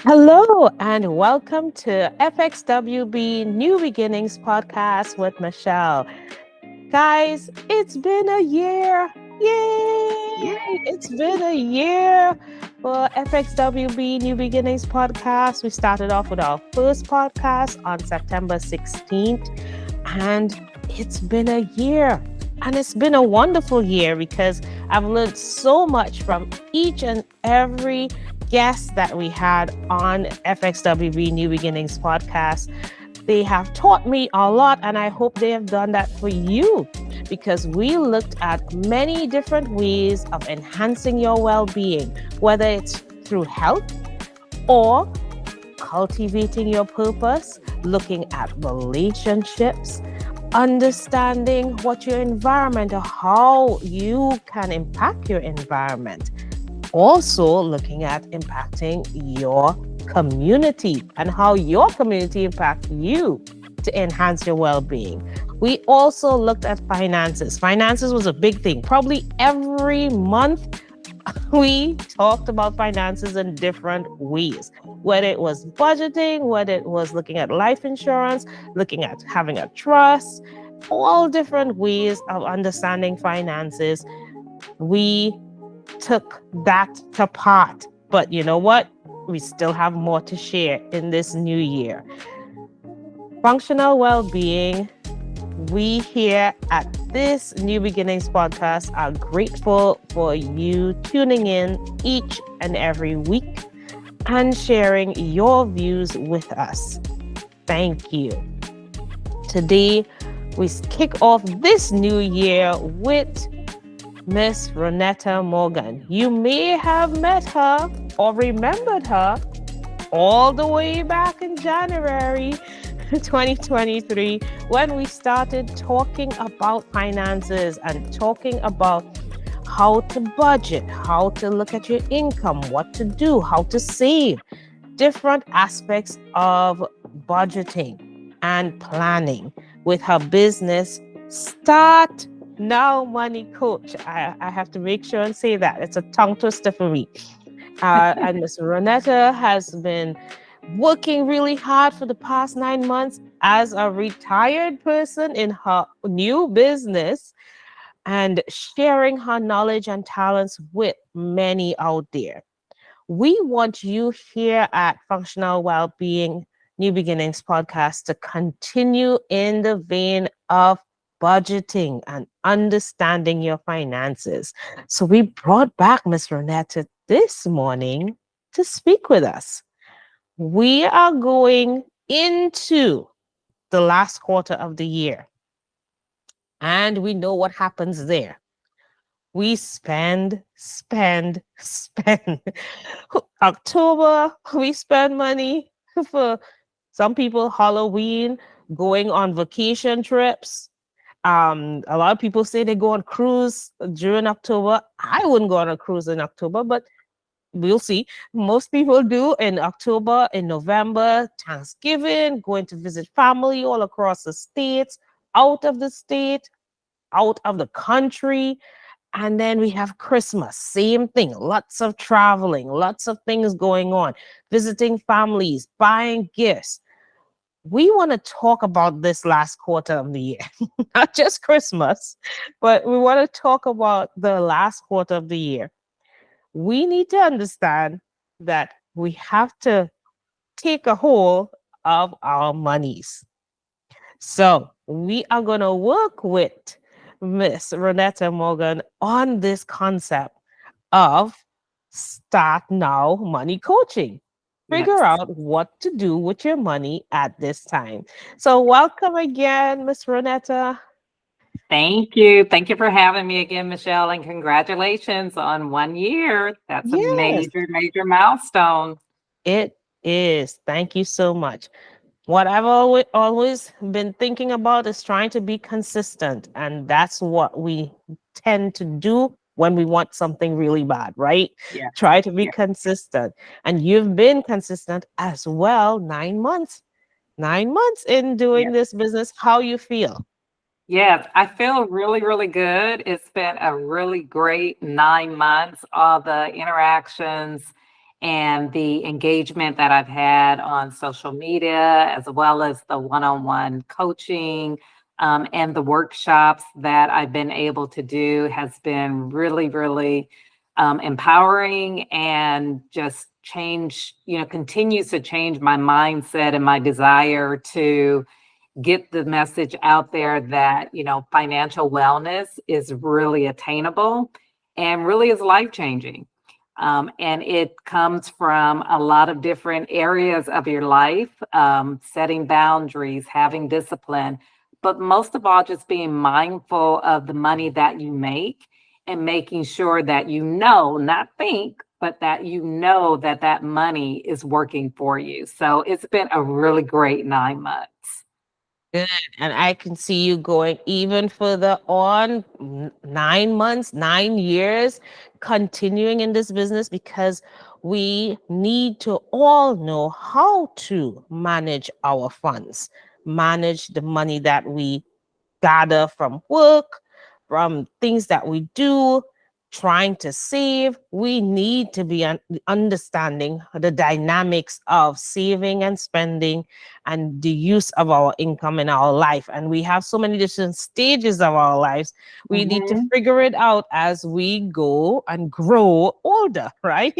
Hello and welcome to FxWB New Beginnings podcast with Michelle. Guys, it's been a year. Yeah. Yay! It's been a year for FxWB New Beginnings podcast. We started off with our first podcast on September 16th, and it's been a year. And it's been a wonderful year because I've learned so much from each and every guest that we had on FxWB New Beginnings podcast. They have taught me a lot, and I hope they have done that for you because we looked at many different ways of enhancing your well-being, whether it's through health or cultivating your purpose, looking at relationships, understanding what your environment or how you can impact your environment. Also looking at impacting your community and how your community impacts you to enhance your well-being. We also looked at finances. Finances was a big thing. Probably every month we talked about finances in different ways, whether it was budgeting, whether it was looking at life insurance, looking at having a trust, all different ways of understanding finances. We took that to part. But you know what? We still have more to share in this new year. Functional well-being. We here at this New Beginnings podcast are grateful for you tuning in each and every week and sharing your views with us. Thank you. Today, we kick off this new year with Miss Ronetta Morgan. You may have met her or remembered her all the way back in January 2023 when we started talking about finances and talking about how to budget, how to look at your income, what to do, how to save, different aspects of budgeting and planning with her business Start Now Money Coach. I have to make sure and say that. It's a tongue twister for me. And Miss Ronetta has been working really hard for the past 9 months as a retired person in her new business and sharing her knowledge and talents with many out there. We want you here at Functional Wellbeing New Beginnings podcast to continue in the vein of budgeting and understanding your finances. So we brought back Miss Ronetta this morning to speak with us. We are going into the last quarter of the year, and we know what happens there. We spend. October, we spend money for some people, Halloween, going on vacation trips. A lot of people say they go on cruise during October. I wouldn't go on a cruise in October, but we'll see. Most people do in October, in November, Thanksgiving, going to visit family all across the states, out of the state, out of the country. And then we have Christmas, same thing, lots of traveling, lots of things going on, visiting families, buying gifts. We want to talk about this last quarter of the year, not just Christmas, but we want to talk about the last quarter of the year. We need to understand that we have to take a hold of our monies. So we are going to work with Miss Ronetta Morgan on this concept of Start Now Money Coaching. Figure Yes. out what to do with your money at this time. So welcome again, Miss Ronetta. Thank you. Thank you for having me again, Michelle, and congratulations on 1 year. That's a Yes, major, major milestone. it is. Thank you so much. What I've always been thinking about is trying to be consistent. And that's what we tend to do when we want something really bad, right? Yeah. Try to be Yeah. consistent. And you've been consistent as well, 9 months. 9 months in doing Yeah. this business. How you feel? Yes. I feel really, really good. It's been a really great 9 months, all the interactions and the engagement that I've had on social media, as well as the one-on-one coaching and the workshops that I've been able to do has been really, really empowering, and just continues to change my mindset and my desire to get the message out there that, financial wellness is really attainable and really is life-changing. And it comes from a lot of different areas of your life, setting boundaries, having discipline, but most of all, just being mindful of the money that you make and making sure that not think, but that that that money is working for you. So it's been a really great 9 months. Good. And I can see you going even further on, 9 months, 9 years, continuing in this business, because we need to all know how to manage our funds, manage the money that we gather from work, from things that we do, trying to save. We need to be understanding the dynamics of saving and spending and the use of our income in our life. And we have so many different stages of our lives. We need to Mhm. figure it out as we go and grow older, right?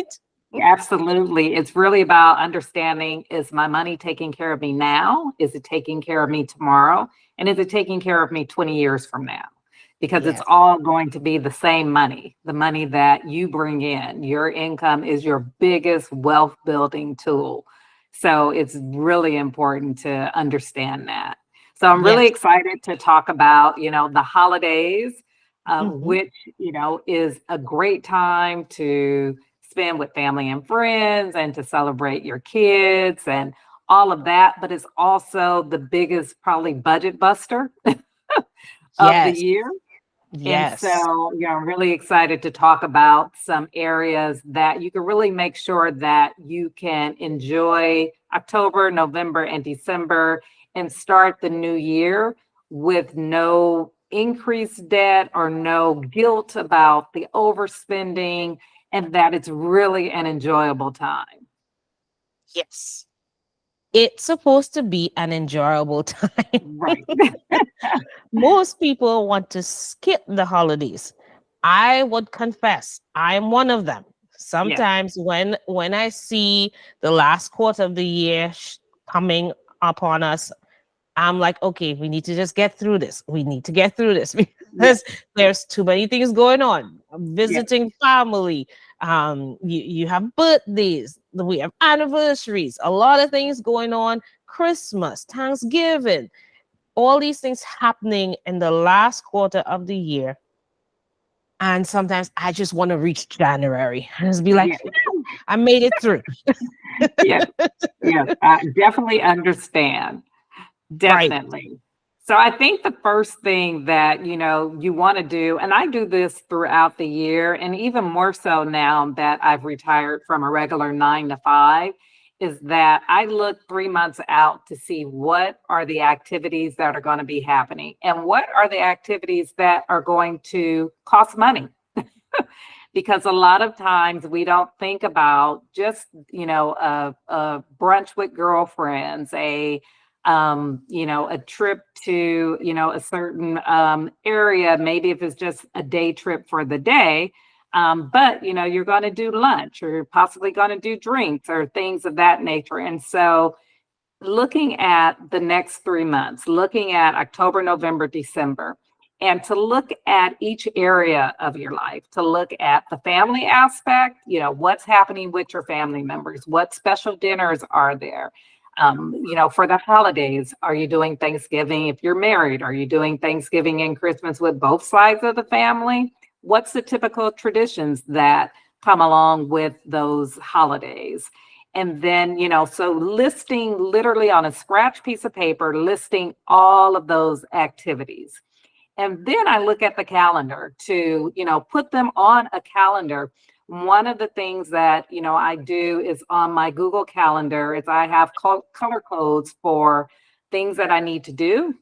Absolutely. It's really about understanding, is my money taking care of me now? Is it taking care of me tomorrow? And is it taking care of me 20 years from now? Because it's Yes. all going to be the same money, the money that you bring in. Your income is your biggest wealth building tool. So it's really important to understand that. So I'm really Yes. excited to talk about, the holidays, Mhm. which, is a great time to spend with family and friends and to celebrate your kids and all of that. But it's also the biggest, probably, budget buster of the Yes. year. And Yes. so, I'm really excited to talk about some areas that you can really make sure that you can enjoy October, November, and December, and start the new year with no increased debt or no guilt about the overspending, and that it's really an enjoyable time. Yes. It's supposed to be an enjoyable time. Right. Most people want to skip the holidays. I would confess, I'm one of them. Yes. Sometimes when I see the last quarter of the year coming upon us, I'm like, okay, we need to just get through this. We need to get through this Yes. because there's too many things going on. Yes. Visiting family, you have birthdays, we have anniversaries, a lot of things going on. Christmas, Thanksgiving, all these things happening in the last quarter of the year. And sometimes I just want to reach January and just be like, Yes. "Whew, I made it through." Yes. Yes. I definitely understand. Right. Definitely. So I think the first thing that, you want to do, and I do this throughout the year, and even more so now that I've retired from a regular 9 to 5, is that I look 3 months out to see what are the activities that are going to be happening and what are the activities that are going to cost money. Because a lot of times we don't think about just, a brunch with girlfriends, a trip to, a certain area, maybe if it's just a day trip for the day. But, you're going to do lunch, or you're possibly going to do drinks or things of that nature. And so looking at the next 3 months, looking at October, November, December, and to look at each area of your life, to look at the family aspect, what's happening with your family members, what special dinners are there. For the holidays, are you doing Thanksgiving? If you're married, are you doing Thanksgiving and Christmas with both sides of the family? What's the typical traditions that come along with those holidays? And then, so listing literally on a scratch piece of paper, listing all of those activities. And then I look at the calendar to, put them on a calendar. One of the things that, I do is on my Google Calendar is I have color codes for things that I need to do,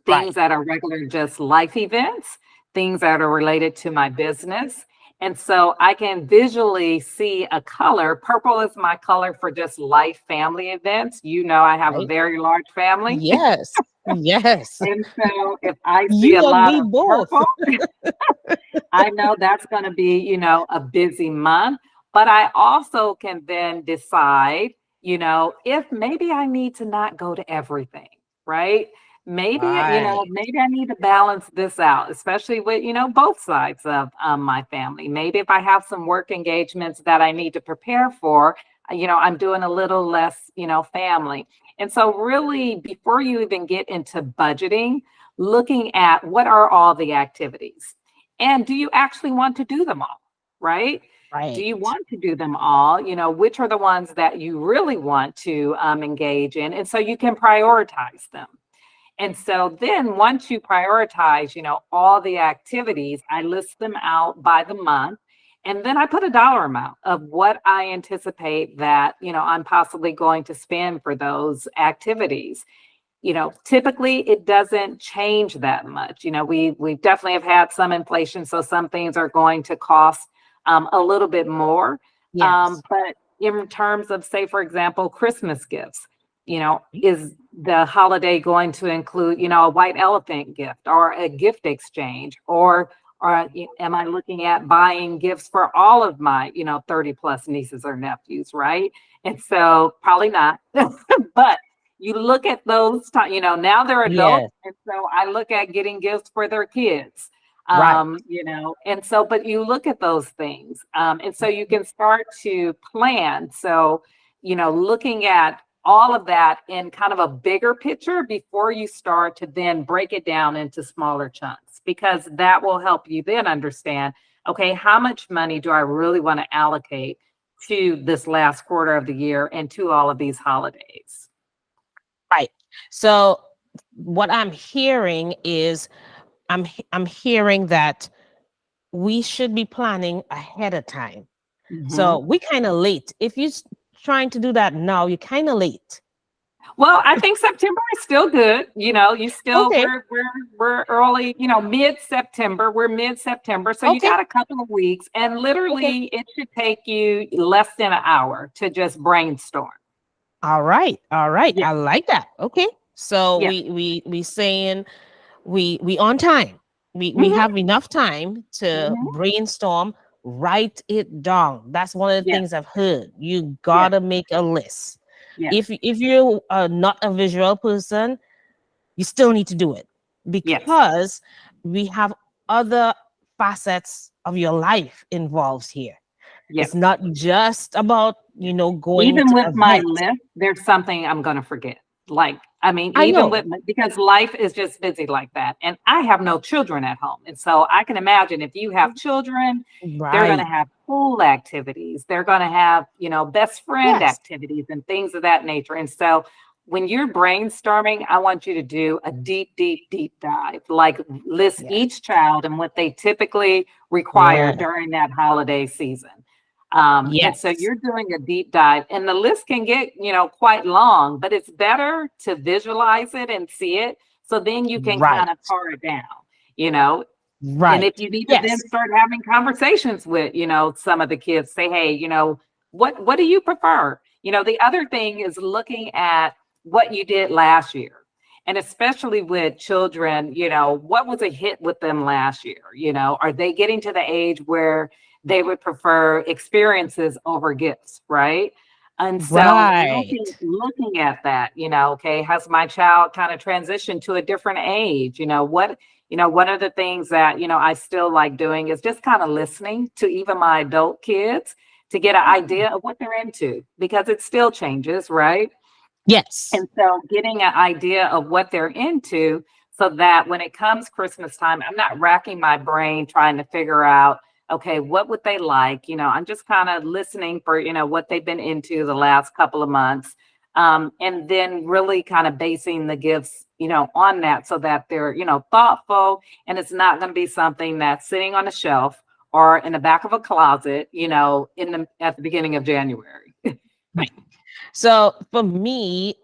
Right. things that are regular, just life events, things that are related to my business. And so I can visually see a color. Purple is my color for just life family events. You know, I have a Right? very large family. Yes. Yes. And so if I see a You and lot me of both. purple, I know that's going to be, a busy month. But I also can then decide, if maybe I need to not go to everything, right? Maybe, Right. maybe I need to balance this out, especially with, both sides of my family. Maybe if I have some work engagements that I need to prepare for, I'm doing a little less, family. And so, really, before you even get into budgeting, looking at what are all the activities and do you actually want to do them all, right? Do you Right. want to do them all? Which are the ones that you really want to engage in? And so you can prioritize them. And so then once you prioritize, all the activities, I list them out by the month. And then I put a dollar amount of what I anticipate that, I'm possibly going to spend for those activities. Typically it doesn't change that much. We definitely have had some inflation, so some things are going to cost a little bit more. Yes. But in terms of, say, for example, Christmas gifts, is the holiday going to include, a white elephant gift or a gift exchange, or am I looking at buying gifts for all of my, 30 plus nieces or nephews, right? And so probably not, but you look at those, now they're adults. Yes. And so I look at getting gifts for their kids, Right. and so, but you look at those things. And so you can start to plan. So, looking at all of that in kind of a bigger picture before you start to then break it down into smaller chunks, because that will help you then understand, okay, how much money do I really want to allocate to this last quarter of the year and to all of these holidays? Right. So what I'm hearing is I'm hearing that we should be planning ahead of time. So Mhm. we kind of late. If you're trying to do that now, you're kind of late. Well, I think September is still good. You still Okay. we're early, mid-September. We're mid-September. So you Okay. got a couple of weeks and Okay. literally it should take you less than an hour to just brainstorm. All right. All right. Yeah. I like that. Okay. So Yeah. we saying we on time. We Hmm. have enough time to Hmm. brainstorm, write it down. That's one of the Yes. things I've heard. You Yes. gotta make a list. Yes. If you are not a visual person, you still need to do it Yes. because we have other facets of your life involved here. It's Yes. not just about, going Even to with my events. list, there's something I'm going to forget. Like, I mean, I even know. with because life is just busy like that. And I have no children at home. And so I can imagine if you have children, they're going to Right. have pool activities, they're going to have, best friend Yes. activities and things of that nature. And so when you're brainstorming, I want you to do a deep, deep, deep dive, like list Yeah. each child and what they typically require Yeah. during that holiday season. And so Yes. you're doing a deep dive, and the list can get, quite long, but it's better to visualize it and see it. So then you can Right. kind of pare it down, you know. And if Right. you need to then Yes. start having conversations with, some of the kids, say, hey, what do you prefer? The other thing is looking at what you did last year. And especially with children, what was a hit with them last year? Are they getting to the age where they would prefer experiences over gifts, right? And so Right. looking at that, okay, has my child kind of transitioned to a different age? One of the things that, I still like doing is just kind of listening to even my adult kids to get an idea of what they're into because it still changes, right? Yes. And so getting an idea of what they're into so that when it comes Christmas time, I'm not racking my brain trying to figure out, okay, what would they like? I'm just kind of listening for, what they've been into the last couple of months. And then really kind of basing the gifts, on that so that they're, thoughtful and it's not going to be something that's sitting on a shelf or in the back of a closet, at the beginning of January. Right. So for me,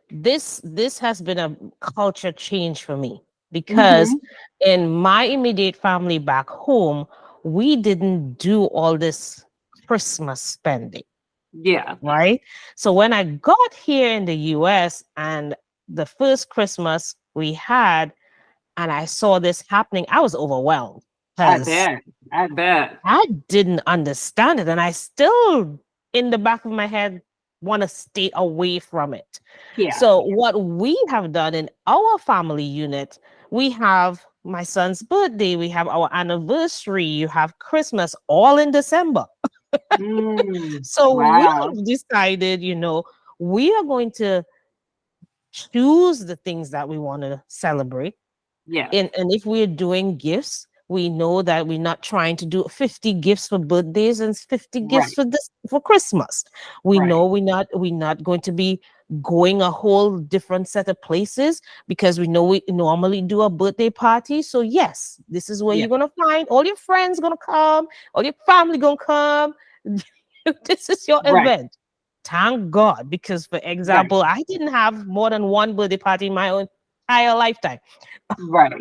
this has been a culture change for me because Hmm. in my immediate family back home, we didn't do all this Christmas spending, Yeah. right? So when I got here in the US and the first Christmas we had, and I saw this happening, I was overwhelmed I because bet. I bet. I didn't understand it. And I still, in the back of my head, want to stay away from it. Yeah. So, what we have done in our family unit, we have my son's birthday, we have our anniversary, you have Christmas all in December. So, we Wow. have decided, we are going to choose the things that we want to celebrate. Yeah. And if we're doing gifts, we know that we're not trying to do 50 gifts for birthdays and 50 gifts Right. for Christmas. We know Right. we're not going to be going a whole different set of places, because we know we normally do a birthday party. So yes, this is where Yeah. you're gonna find all your friends gonna come, all your family gonna come. This is your Right. event. Thank God, because for Right. example, I didn't have more than one birthday party in my own entire lifetime. Right.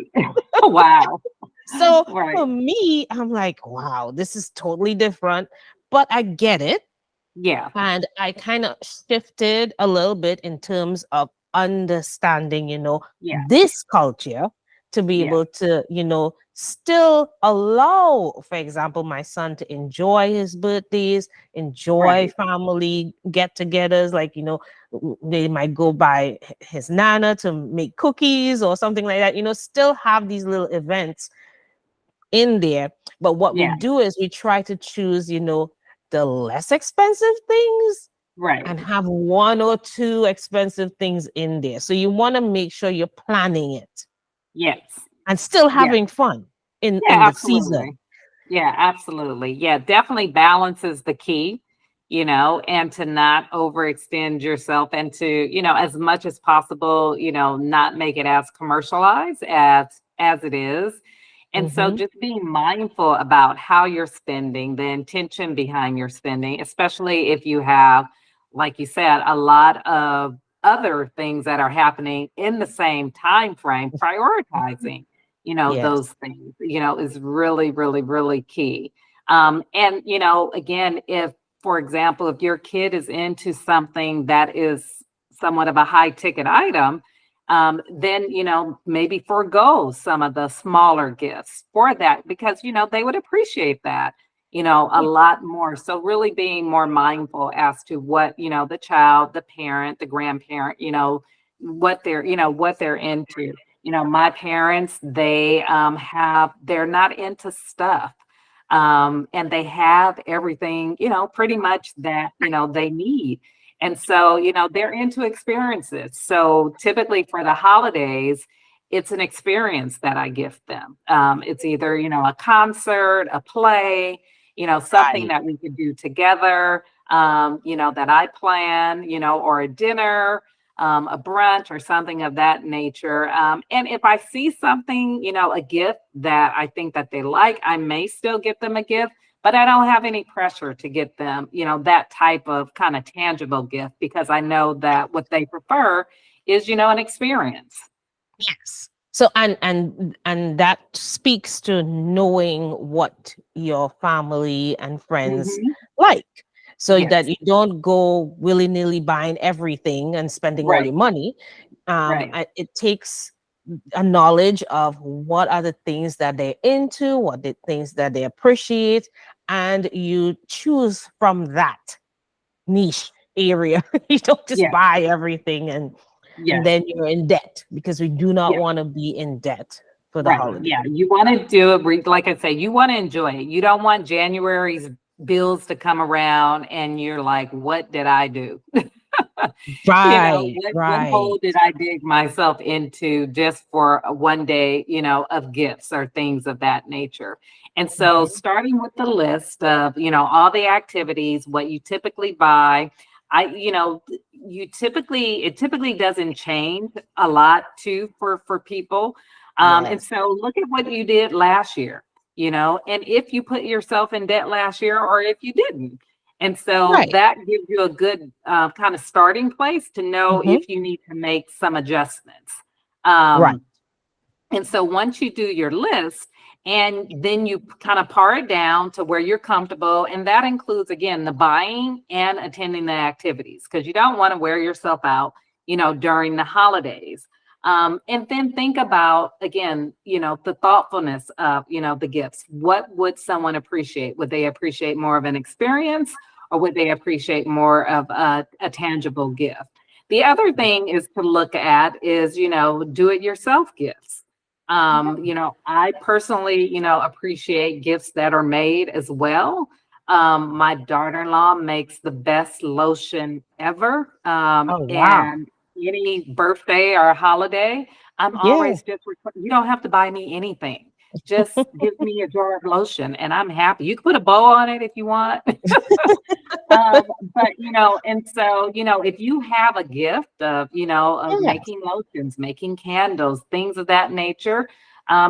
Wow. So Right. for me, I'm like, wow, this is totally different, but I get it. Yeah. And I kind of shifted a little bit in terms of understanding, Yeah. this culture, to be Yeah. able to, still allow, for example, my son to enjoy his birthdays, enjoy Right. family get togethers. Like, they might go by his nana to make cookies or something like that, still have these little events in there. But what we Yeah. do is we try to choose, the less expensive things Right. and have one or two expensive things in there. So you want to make sure you're planning it Yes. and still Yeah. having fun in Yeah, the season. absolutely. Yeah, absolutely. Yeah, definitely balance is the key, and to not overextend yourself and to, as much as possible, not make it as commercialized as it is. And so Hmm. just being mindful about how you're spending, the intention behind your spending, especially if you have, like you said, a lot of other things that are happening in the same time frame, prioritizing Yes. those things, is really, really, really key. And, again, if, for example, if your kid is into something that is somewhat of a high ticket item, then, maybe forego some of the smaller gifts for that because, they would appreciate that, a Yeah. lot more. So really being more mindful as to what, the child, the parent, the grandparent, what they're into. My parents, they're not into stuff. And they have everything, pretty much that, they need. And so, they're into experiences. So typically for the holidays, it's an experience that I gift them. It's either, a concert, a play, something Right. that we could do together, that I plan, or a dinner, a brunch or something of that nature. And if I see something, a gift that I think that they like, I may still get them a gift, but I don't have any pressure to get them, that type of kind of tangible gift because I know that what they prefer is, an experience. Yes. So and that speaks to knowing what your family and friends Hmm. like, so that Yes. you don't go willy-nilly buying everything and spending all Right. your money. Right. It takes a knowledge of what are the things that they're into, what the things that they appreciate, and you choose from that niche area. You don't just Yes. buy everything and Yes. then you're in debt, because we do not Yes. want to be in debt for the Right. holiday. Yeah. You want to do it, like I say, you want to enjoy it. You don't want January's bills to come around and you're like, what did I do? Right, What right. hole did I dig myself into just for a one day, of gifts or things of that nature? And so Mhm. starting with the list of, all the activities, what you typically buy, it typically doesn't change a lot too for people. And Yes. so look at what you did last year, and if you put yourself in debt last year or if you didn't. And so Right. that gives you a good kind of starting place to know Hmm. if you need to make some adjustments. Right. Um, and so once you do your list, And then you kind of par it down to where you're comfortable. And that includes, again, the buying and attending the activities, because you don't want to wear yourself out, during the holidays. And then think about, again, the thoughtfulness of, the gifts. What would someone appreciate? Would they appreciate more of an experience, or would they appreciate more of a tangible gift? The other thing is to look at is, do it yourself gifts. I personally, appreciate gifts that are made as well. My daughter-in-law makes the best lotion ever. Oh, wow. And any birthday or holiday, I'm Yeah. always you don't have to buy me anything. Just give me a jar of lotion and I'm happy. You can put a bow on it if you want. But and so if you have a gift of of Yes. making lotions, making candles, things of that nature,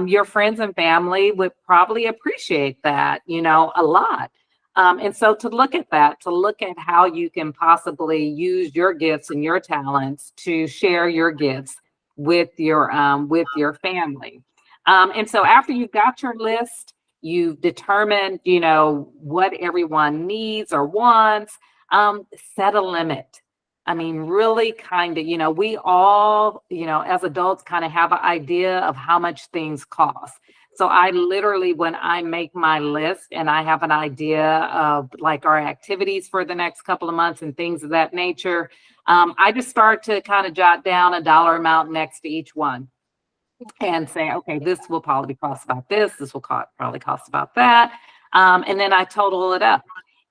your friends and family would probably appreciate that a lot. And so to look at that, to look at how you can possibly use your gifts and your talents to share your gifts with your family. And so after you've got your list, you've determined, what everyone needs or wants, set a limit. I mean, really kind of, we all, as adults kind of have an idea of how much things cost. So I literally, when I make my list and I have an idea of like our activities for the next couple of months and things of that nature, I just start to kind of jot down a dollar amount next to each one and say, okay, this will probably cost about this. This will probably cost about that. And then I total it up.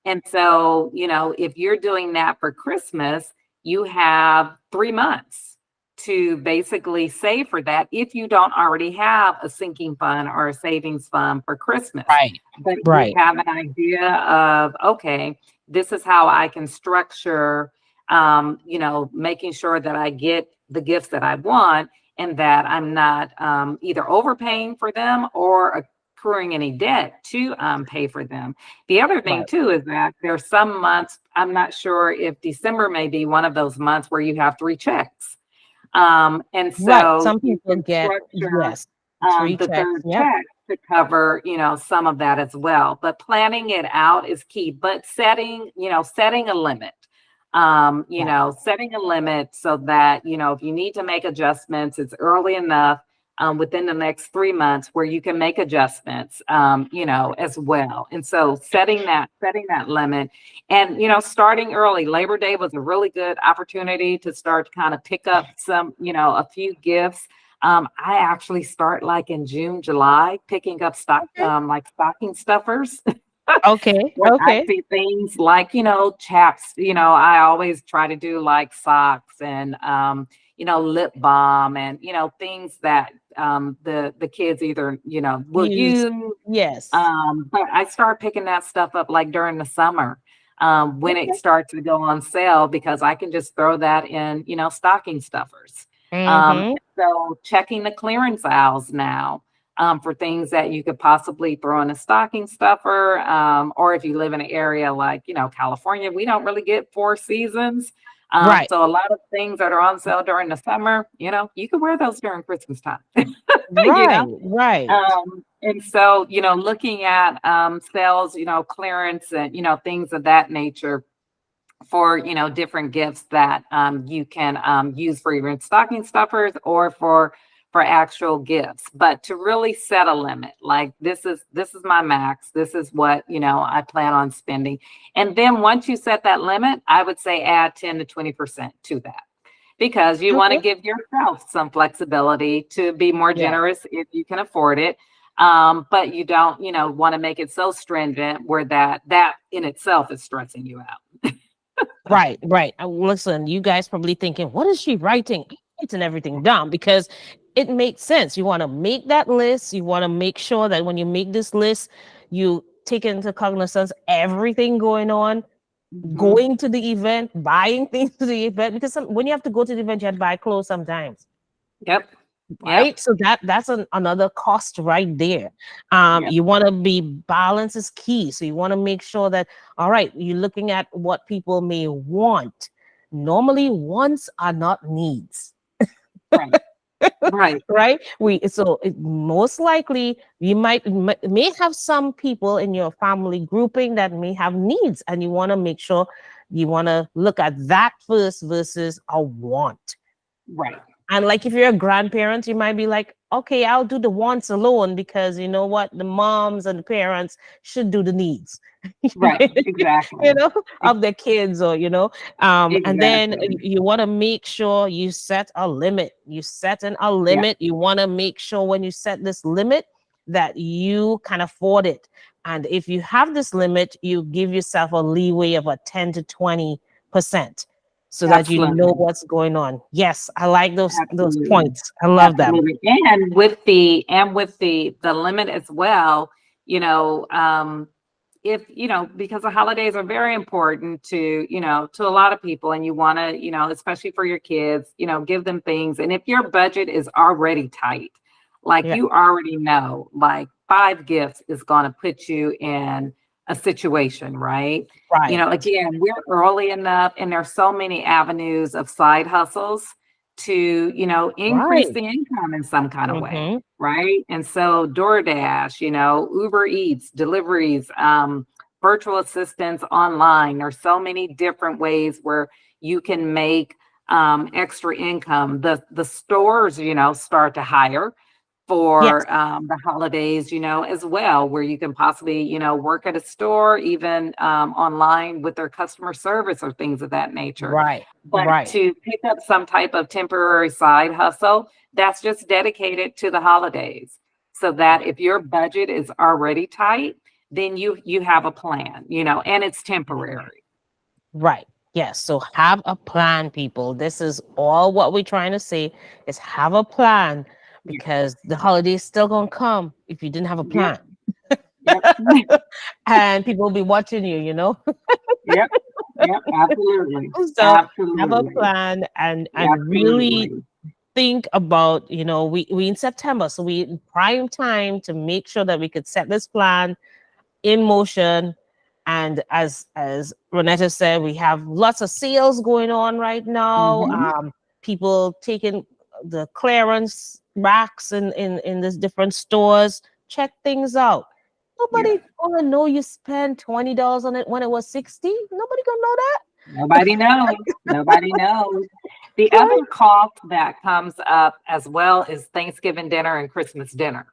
And so, if you're doing that for Christmas, you have 3 months to basically save for that if you don't already have a sinking fund or a savings fund for Christmas. Right. But Right. you have an idea of, okay, this is how I can structure, making sure that I get the gifts that I want and that I'm not either overpaying for them or accruing any debt to pay for them. The other thing Right. too is that there's some months, I'm not sure if December may be one of those months where you have 3 checks. And Right. so Some you people can get, structure yes, 3 the checks. third Yep. check to cover, some of that as well. But planning it out is key, but setting a limit. Setting a limit so that, if you need to make adjustments, it's early enough within the next 3 months where you can make adjustments, as well. And so setting that limit and, starting early. Labor Day was a really good opportunity to start to kind of pick up some, a few gifts. I actually start like in June, July, picking up Okay. like stocking stuffers. Okay. When I Okay. see things like, chaps, I always try to do like socks and, lip balm and, things that the kids either, will Use. use. Yes. But I start picking that stuff up like during the summer when it Okay. starts to go on sale because I can just throw that in, stocking stuffers. Mm-hmm. So checking the clearance aisles now for things that you could possibly throw in a stocking stuffer. Or if you live in an area like, California, we don't really get 4 seasons. Right. So a lot of things that are on sale during the summer, you can wear those during Christmas time. you Right. know? Right. And so, looking at sales, clearance and, things of that nature for, different gifts that you can use for your stocking stuffers or for actual gifts, but to really set a limit, like this is my max. This is what, I plan on spending. And then once you set that limit, I would say add 10 to 20% to that because you want to Okay. give yourself some flexibility to be more Yeah. generous if you can afford it. But you don't, want to make it so stringent where that in itself is stressing you out. Right. Right. Listen, you guys probably thinking, what is she writing? It's and everything down because it makes sense. You want to make that list. You want to make sure that when you make this list, you take into cognizance everything going on, Mhm. going to the event, buying things to the event. Because when you have to go to the event, you have to buy clothes sometimes. Yep. Yep. Right, so that's another cost right there. Yep. You want to be balance is key, so you want to make sure that, all right, you're looking at what people may want. Normally wants are not needs. Right. Right. right? Most likely you may have some people in your family grouping that may have needs, and you want to make sure you want to look at that first versus a want. Right. And like if you're a grandparent, you might be like, okay, I'll do the wants alone because you know what, the moms and the parents should do the needs, Right. Exactly. of their kids, or and then Exactly. you want to make sure you set a limit. You set a Yeah. limit. You want to make sure when you set this limit that you can afford it. And if you have this limit, you give yourself a leeway of a 10 to 20%, so that you know Absolutely. what's going on. Yes, I like those Absolutely. points. I love them. Absolutely. And with the limit as well, you know, if because the holidays are very important to a lot of people, and you want to, especially for your kids, give them things. And if your budget is already tight, like Yeah. you already know, like 5 gifts is going to put you in a situation, right? Right. Again, we're early enough, and there's so many avenues of side hustles to, increase Right. the income in some kind of way, Mm-hmm. right? And so DoorDash, Uber Eats, deliveries, virtual assistants online. There's so many different ways where you can make extra income. The stores, start to hire Yes. for the holidays, as well, where you can possibly, work at a store, even online with their customer service or things of that nature. Right. But Right. to pick up some type of temporary side hustle that's just dedicated to the holidays, so that if your budget is already tight, then you have a plan, and it's temporary. Right. Yes. So have a plan, people. This is all what we're trying to say is have a plan, Yeah. because the holiday is still gonna come if you didn't have a Yep. plan. Yep. And people will be watching you. Yep. Yep. Absolutely. So have a Absolutely. plan and really Absolutely. think about, we in September, so we in prime time to make sure that we could set this plan in motion. And as Ronetta said, we have lots of sales going on right now. Hmm. People taking the clearance racks in these different stores. Check things out. Yeah. Nobody gonna know you spent $20 on it when it was 60. Nobody gonna know that. Nobody knows. Nobody knows. The Right. other cost that comes up as well is Thanksgiving dinner and Christmas dinner.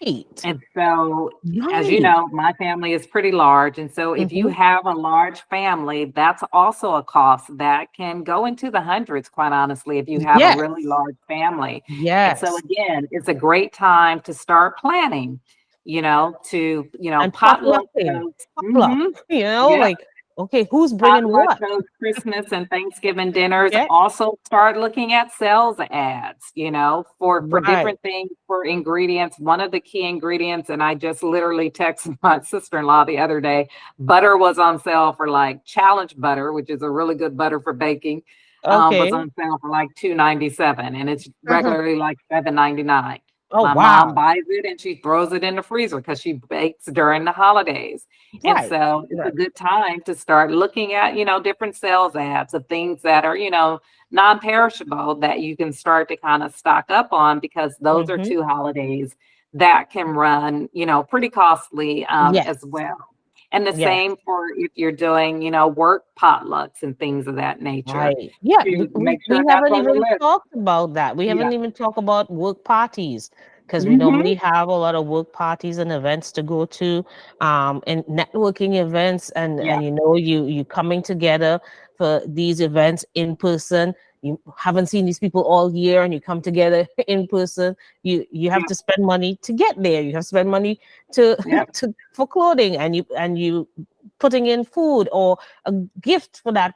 Right. And so, as you Right. know, my family is pretty large. And so, if you Mhm. have a large family, that's also a cost that can go into the hundreds, quite honestly, if you have a Yes. really large family. And so, Yes. again, it's a great time to start planning, to, And potluck potlucking. those. Potluck. Yep. Like, okay, who's bringing Potluck what? those Christmas and Thanksgiving dinners. Yeah. Also start looking at sales ads, for Right. different things, for ingredients. One of the key ingredients, and I just literally texted my sister-in-law the other day, butter was on sale for like challenge butter, which is a really good butter for baking, was Okay. on sale for like $2.97, and it's Uh-huh. regularly like $7.99. Oh, My mom wow. buys it and she throws it in the freezer because she bakes during the holidays. And Right. so it's a Right. good time to start looking at, different sales ads of things that are, non-perishable, that you can start to kind of stock up on, because those are Mm-hmm. 2 holidays that can run, pretty costly Yes. as well. And the Yes. same for if you're doing, work potlucks and things of that nature, Right. Yeah. to make We sure that's haven't on the even list. talked about that. We Yeah. haven't even talked about work parties, because we Hmm. normally have a lot of work parties and events to go to, and networking events, Yeah. and you coming together for these events in person. You haven't seen these people all year, and you come together in person. You have Yeah. to spend money to get there. You have to spend money to Yep. for clothing, and you putting in food or a gift for that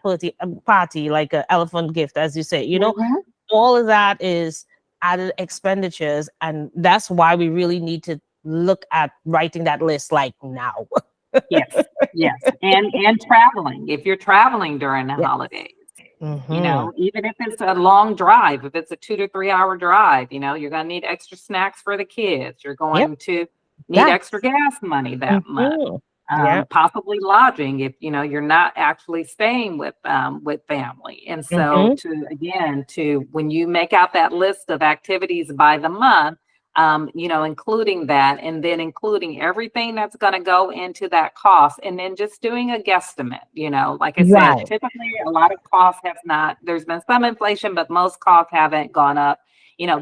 party, like an elephant gift, as you say. Hmm. All of that is added expenditures, and that's why we really need to look at writing that list like now. Yes. Yes. And traveling. If you're traveling during the Yeah. holidays, Mm-hmm. even if it's a long drive, if it's a 2 to 3 hour drive, you're going to need extra snacks for the kids. You're Yep. going to need Yes. extra gas money that month. Mm-hmm. Yeah. possibly lodging if you're not actually staying with family. And so Mm-hmm. to when you make out that list of activities by the month, including that, and then including everything that's going to go into that cost, and then just doing a guesstimate. Like I said, Right. typically a lot of costs have not, there's been some inflation, but most costs haven't gone up,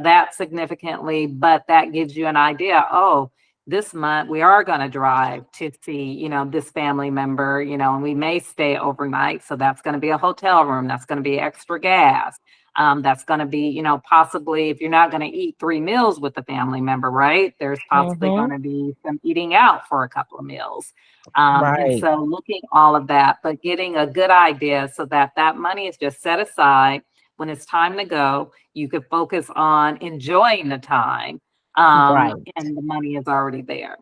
that significantly. But that gives you an idea. Oh, this month we are going to drive to see, this family member, and we may stay overnight. So that's going to be a hotel room. That's going to be extra gas. That's going to be, possibly if you're not going to eat 3 meals with the family member, right? There's possibly Mm-hmm. going to be some eating out for a couple of meals. And Right. so looking all of that, but getting a good idea so that that money is just set aside when it's time to go. You could focus on enjoying the time, Right. and the money is already there.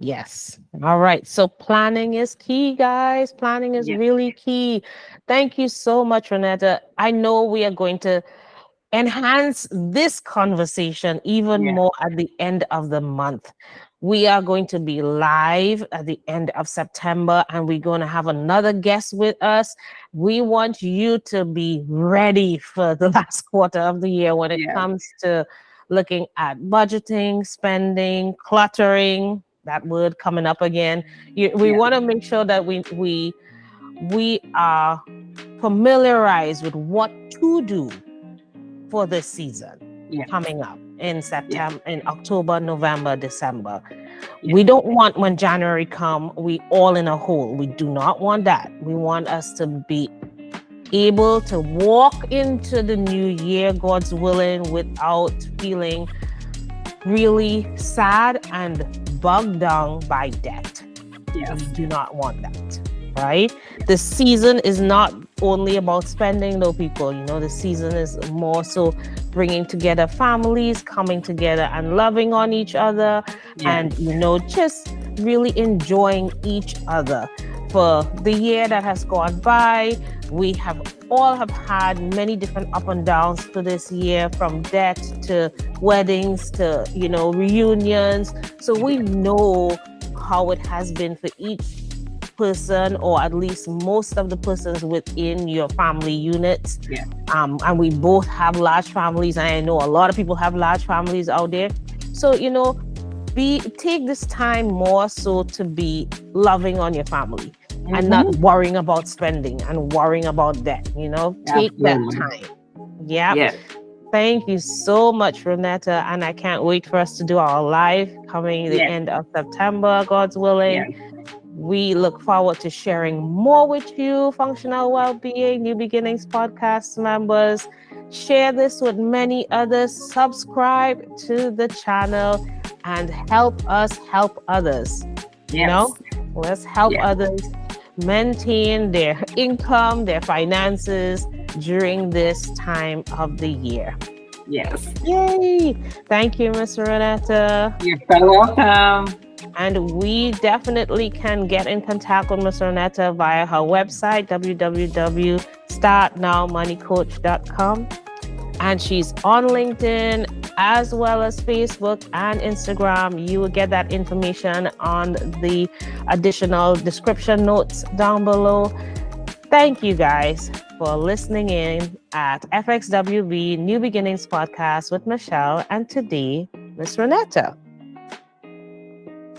Yes. All right. So planning is key, guys. Planning is Yeah, really key. Thank you so much, Ronetta. I know we are going to enhance this conversation even yeah, more at the end of the month. We are going to be live at the end of September and we're going to have another guest with us. We want you to be ready for the last quarter of the year when it yeah, comes to looking at budgeting, spending, cluttering. That word coming up again. We yeah, want to make sure that we are familiarized with what to do for this season yeah, coming up in yeah, September, in October, November, December. yeah, We don't want when January come, we all in a hole. We do not want that. We want us to be able to walk into the new year, God's willing, without feeling really sad and bogged down by debt. yes, We do not want that, right? The season is not only about spending, though, people. The season is more so bringing together families, coming together and loving on each other, yes, and, just really enjoying each other. For the year that has gone by, we have all have had many different up and downs for this year, from debt to weddings to, reunions. So we know how it has been for each person, or at least most of the persons within your family units. yeah, And we both have large families, and I know a lot of people have large families out there. So, take this time more so to be loving on your family and not worrying about spending and worrying about debt. Take that absolutely. time. Yeah. Yes, Thank you so much, Ronetta. And I can't wait for us to do our live coming the yes, end of September, God's willing. yes, We look forward to sharing more with you, Functional Wellbeing, New Beginnings podcast members. Share this with many others. Subscribe to the channel and help us help others. yes, Let's help yes, others maintain their income, their finances during this time of the year. yes. Yay! Thank you, Miss Renata. You're so welcome. And we definitely can get in contact with Miss Ronetta via her website, www.startnowmoneycoach.com. And she's on LinkedIn as well as Facebook and Instagram. You will get that information on the additional description notes down below. Thank you guys for listening in at FxWB New Beginnings Podcast with Michelle, and today, Miss Ronetta.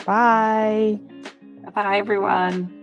Bye. Bye, everyone.